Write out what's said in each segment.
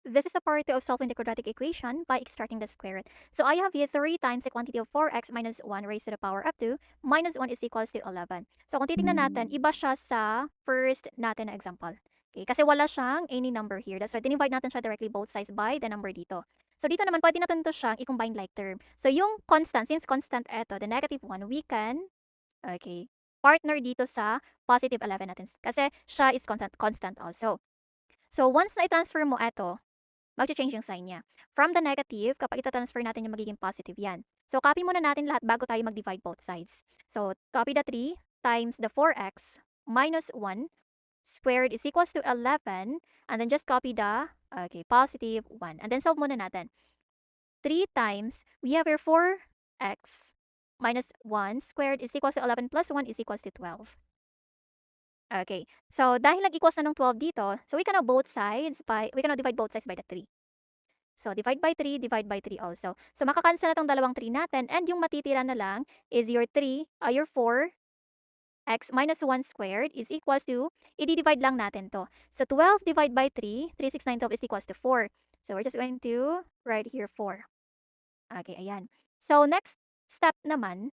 This is a part of solving the quadratic equation by extracting the square root. So I have here 3 times the quantity of 4x minus 1 raised to the power of 2 minus 1 is equals to 11. So kung titingnan natin, iba siya sa first natin na example. Okay, kasi wala siyang any number here. That's why dinivide natin siya directly both sides by the number dito. So dito naman, pwede natin ito siyang i-combine like term. So yung constant, since constant eto, the negative 1, we can, okay, partner dito sa positive 11 natin. Kasi siya is constant also. So once na i-transfer mo eto, mag-change yung sign niya. From the negative, kapag ita-transfer natin yung magiging positive yan. So, copy muna natin lahat bago tayo mag-divide both sides. So, copy the 3 times the 4x minus 1 squared is equals to 11. And then just copy the, okay, positive 1. And then solve muna natin. 3 times, we have here 4x minus 1 squared is equals to 11 plus 1 is equals to 12. Okay. So, dahil nag-equals na ng 12 dito, so we can now divide both sides by the 3. So, divide by 3, divide by 3 also. So, makakancel na tong dalawang 3 natin and yung matitira na lang is your 4x minus 1 squared is equals to, i-divide lang natin to. So, 12 divided by 3, 3, 6, 9, 12 is equals to 4. So, we're just going to write here 4. Okay, ayan. So, next step naman,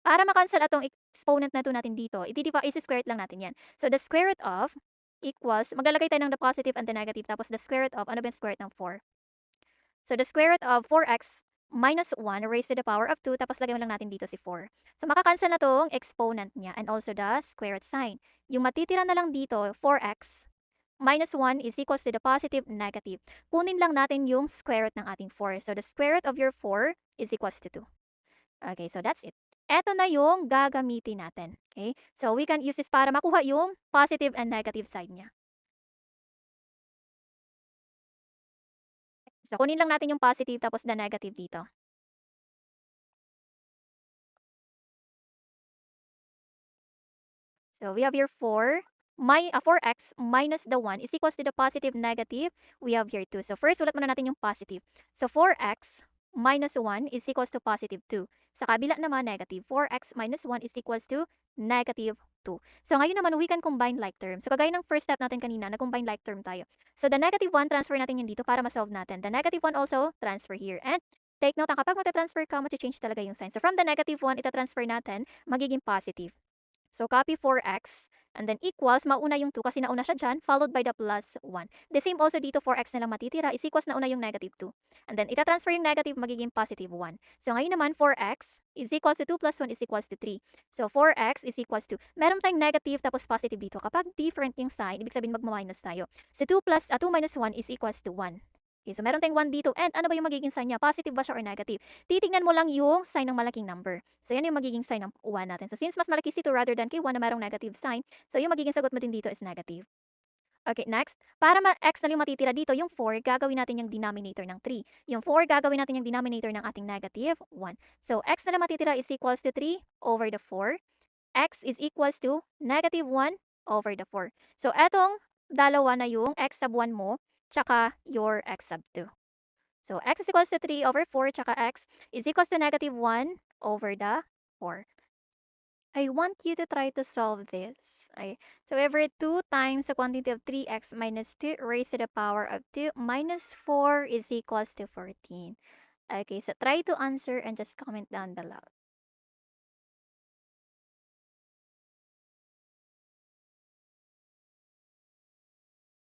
para makancel atong exponent na to natin dito, isi-square root lang natin yan. So, the square root of equals, maglalagay tayo ng the positive and the negative, tapos the square root of, ano ba yung square root ng 4? So, the square root of 4x minus 1 raised to the power of 2, tapos lagay mo lang natin dito si 4. So, makakancel na tong exponent niya and also the square root sign. Yung matitira na lang dito, 4x minus 1 is equals to the positive negative. Kunin lang natin yung square root ng ating 4. So, the square root of your 4 is equals to 2. Okay, so that's it. Eto na yung gagamitin natin. Okay? So, we can use this para makuha yung positive and negative side niya. So, kunin lang natin yung positive tapos the negative dito. So, we have here 4x minus the 1 is equals to the positive negative. We have here 2. So, first, ulat muna natin yung positive. So, 4x minus 1 is equals to positive 2. Sa kabila naman, negative. 4x minus 1 is equals to negative 2. So, ngayon naman, we can combine like terms. So, kagaya ng first step natin kanina, nag-combine like term tayo. So, the negative 1, transfer natin yun dito para ma-solve natin. The negative 1 also, transfer here. And, take note, kapag magta-transfer ka, mag-change talaga yung sign. So, from the negative 1, ita-transfer natin, magiging positive. So, copy 4x and then equals, mauna yung 2 kasi nauna siya dyan, followed by the plus 1. The same also dito, 4x na lang matitira, is equals nauna yung negative 2. And then, ita-transfer yung negative, magiging positive 1. So, ngayon naman, 4x is equals to 2 plus 1 is equals to 3. So, 4x is equals to, meron tayong negative tapos positive dito. Kapag different yung sign, ibig sabihin magma-minus tayo. So, 2 minus 1 is equals to 1. Okay, so meron tayong 1 dito. And ano ba yung magiging sign niya? Positive ba siya or negative? Titignan mo lang yung sign ng malaking number. So, yan yung magiging sign ng 1 natin. So, since mas malaki si 2 rather than kay 1 na merong negative sign, so yung magiging sagot mo din dito is negative. Okay, next. Para ma-x na yung matitira dito, yung 4, gagawin natin yung denominator ng 3. Yung 4, gagawin natin yung denominator ng ating negative 1. So, x na lang matitira is equals to 3 over the 4. X is equals to negative 1 over the 4. So, etong dalawa na yung x sub 1 mo, tsaka your x sub 2. So, x is equals to 3 over 4, tsaka x is equals to negative 1 over the 4. I want you to try to solve this. So, every 2 times the quantity of 3x minus 2 raised to the power of 2 minus 4 is equals to 14. Okay, so try to answer and just comment down below.